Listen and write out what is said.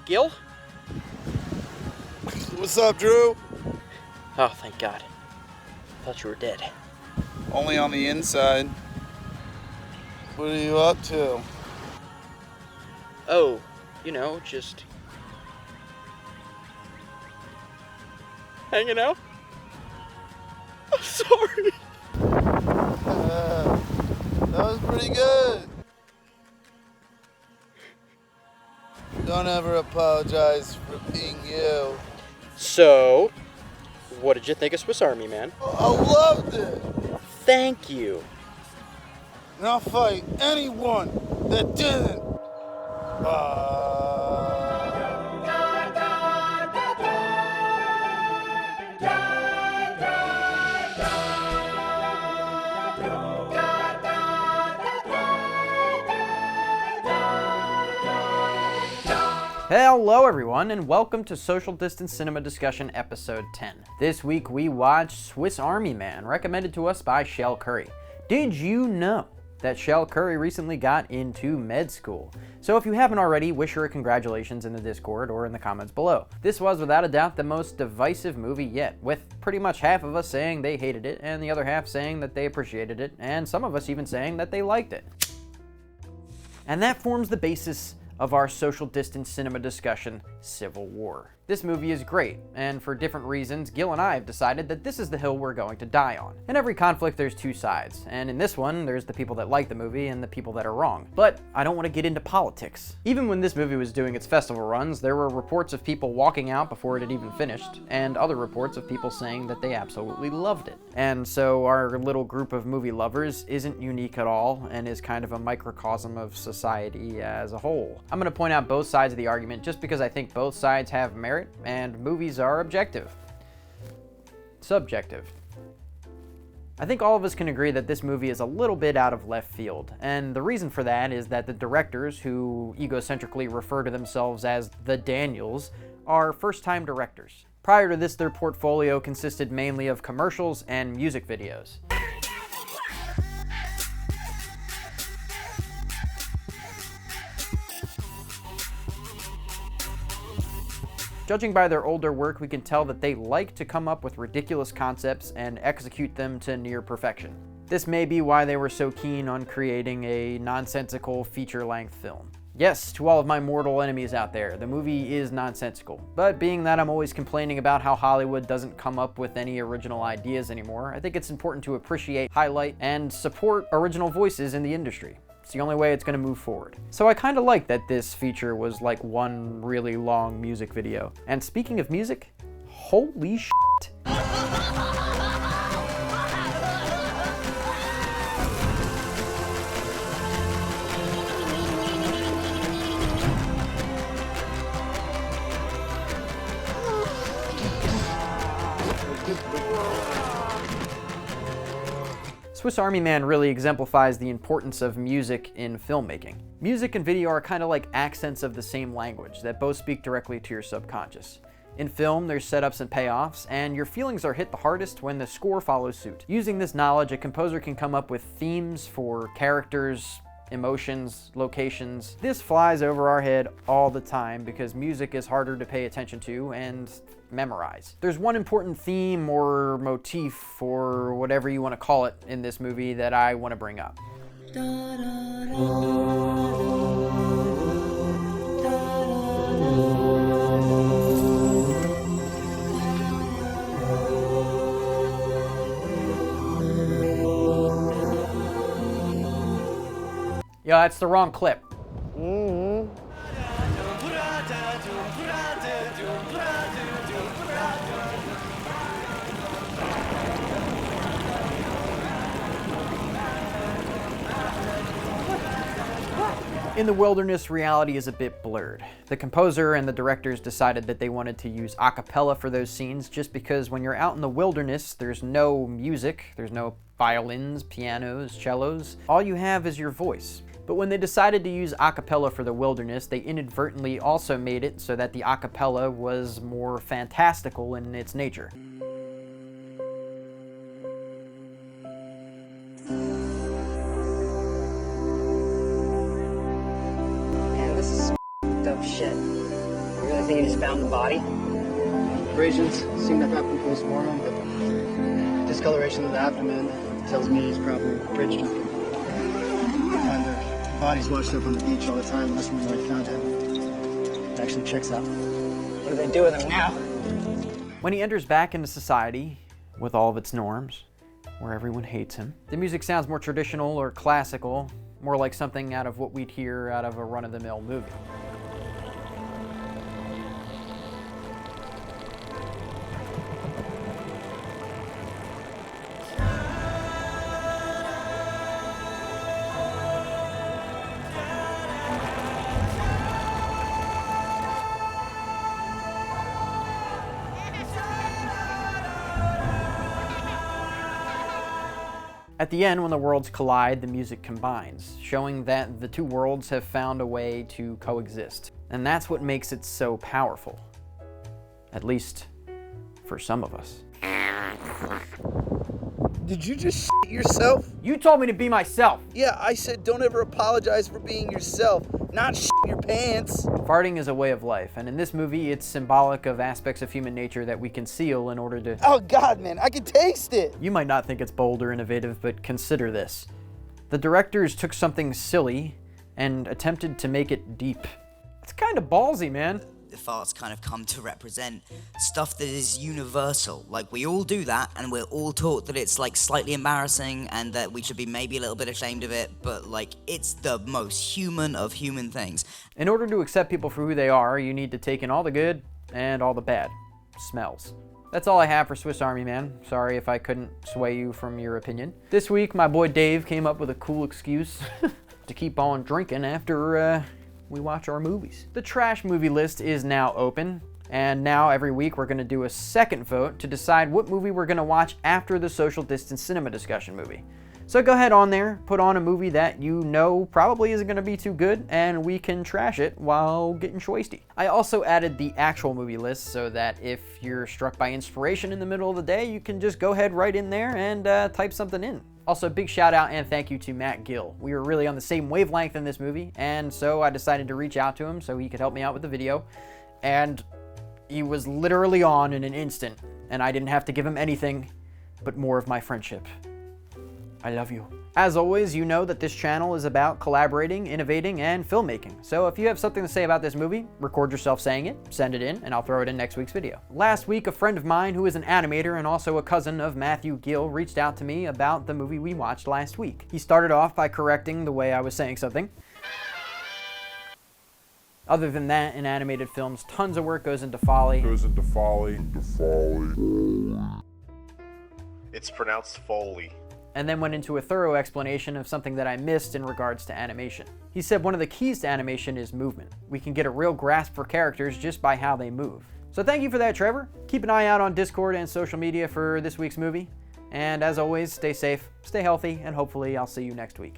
Gil? What's up, Drew? Oh, thank God. I thought you were dead. Only on the inside. What are you up to? Oh, just hanging out? I'm sorry. That was pretty good. Don't ever apologize for being you. So, what did you think of Swiss Army Man? I loved it. Thank you. And I'll fight anyone that didn't. Hello everyone, and welcome to Social Distance Cinema Discussion Episode 10. This week we watched Swiss Army Man, recommended to us by Shell Curry. Did you know that Shell Curry recently got into med school? So if you haven't already, wish her a congratulations in the Discord or in the comments below. This was without a doubt the most divisive movie yet, with pretty much half of us saying they hated it, and the other half saying that they appreciated it, and some of us even saying that they liked it. And that forms the basis of our social distance cinema discussion, Civil War. This movie is great, and for different reasons, Gil and I have decided that this is the hill we're going to die on. In every conflict, there's two sides, and in this one, there's the people that like the movie and the people that are wrong. But I don't want to get into politics. Even when this movie was doing its festival runs, there were reports of people walking out before it had even finished, and other reports of people saying that they absolutely loved it. And so our little group of movie lovers isn't unique at all, and is kind of a microcosm of society as a whole. I'm going to point out both sides of the argument just because I think both sides have merit, and movies are objective. Subjective. I think all of us can agree that this movie is a little bit out of left field, and the reason for that is that the directors, who egocentrically refer to themselves as the Daniels, are first-time directors. Prior to this, their portfolio consisted mainly of commercials and music videos. Judging by their older work, we can tell that they like to come up with ridiculous concepts and execute them to near perfection. This may be why they were so keen on creating a nonsensical feature-length film. Yes, to all of my mortal enemies out there, the movie is nonsensical. But being that I'm always complaining about how Hollywood doesn't come up with any original ideas anymore, I think it's important to appreciate, highlight, and support original voices in the industry. It's the only way it's going to move forward. So I kind of like that this feature was like one really long music video. And speaking of music, holy shit. Swiss Army Man really exemplifies the importance of music in filmmaking. Music and video are kind of like accents of the same language that both speak directly to your subconscious. In film, there's setups and payoffs, and your feelings are hit the hardest when the score follows suit. Using this knowledge, a composer can come up with themes for characters, emotions, locations. This flies over our head all the time because music is harder to pay attention to and memorize. There's one important theme or motif or whatever you want to call it in this movie that I want to bring up. Yo, that's the wrong clip. In the wilderness, reality is a bit blurred. The composer and the directors decided that they wanted to use a cappella for those scenes just because when you're out in the wilderness, there's no music, there's no violins, pianos, cellos. All you have is your voice. But when they decided to use a cappella for the wilderness, they inadvertently also made it so that the a cappella was more fantastical in its nature. Man, this is dope shit. I think you just found the body. Abrasions seem to happen post-mortem, but discoloration of the abdomen tells me he's probably bridge jumping. Find their bodies washed up on the beach all the time. That's when I found him. It actually checks out. What do they do with him now? When he enters back into society with all of its norms, where everyone hates him, the music sounds more traditional or classical, more like something out of what we'd hear out of a run-of-the-mill movie. At the end, when the worlds collide, the music combines, showing that the two worlds have found a way to coexist. And that's what makes it so powerful. At least, for some of us. Did you just shit yourself? You told me to be myself! Yeah, I said don't ever apologize for being yourself, not shit your pants. Farting is a way of life, and in this movie, it's symbolic of aspects of human nature that we conceal in order to... Oh God, man, I can taste it. You might not think it's bold or innovative, but consider this. The directors took something silly and attempted to make it deep. It's kind of ballsy, man. The farts kind of come to represent stuff that is universal. Like, we all do that, and we're all taught that it's, like, slightly embarrassing and that we should be maybe a little bit ashamed of it, but, like, it's the most human of human things. In order to accept people for who they are, you need to take in all the good and all the bad. Smells. That's all I have for Swiss Army Man. Sorry if I couldn't sway you from your opinion. This week, my boy Dave came up with a cool excuse to keep on drinking after, we watch our movies. The trash movie list is now open, and now every week we're gonna do a second vote to decide what movie we're gonna watch after the social distance cinema discussion movie. So go ahead on there, put on a movie that you know probably isn't gonna be too good, and we can trash it while getting schwasty. I also added the actual movie list so that if you're struck by inspiration in the middle of the day, you can just go ahead right in there and type something in. Also, big shout out and thank you to Matt Gill. We were really on the same wavelength in this movie, and so I decided to reach out to him so he could help me out with the video. And he was literally on in an instant, and I didn't have to give him anything but more of my friendship. I love you. As always, you know that this channel is about collaborating, innovating, and filmmaking. So if you have something to say about this movie, record yourself saying it, send it in, and I'll throw it in next week's video. Last week, a friend of mine who is an animator and also a cousin of Matthew Gill reached out to me about the movie we watched last week. He started off by correcting the way I was saying something. Other than that, in animated films, tons of work goes into Foley. It's pronounced Foley. And then went into a thorough explanation of something that I missed in regards to animation. He said one of the keys to animation is movement. We can get a real grasp for characters just by how they move. So thank you for that, Trevor. Keep an eye out on Discord and social media for this week's movie. And as always, stay safe, stay healthy, and hopefully I'll see you next week.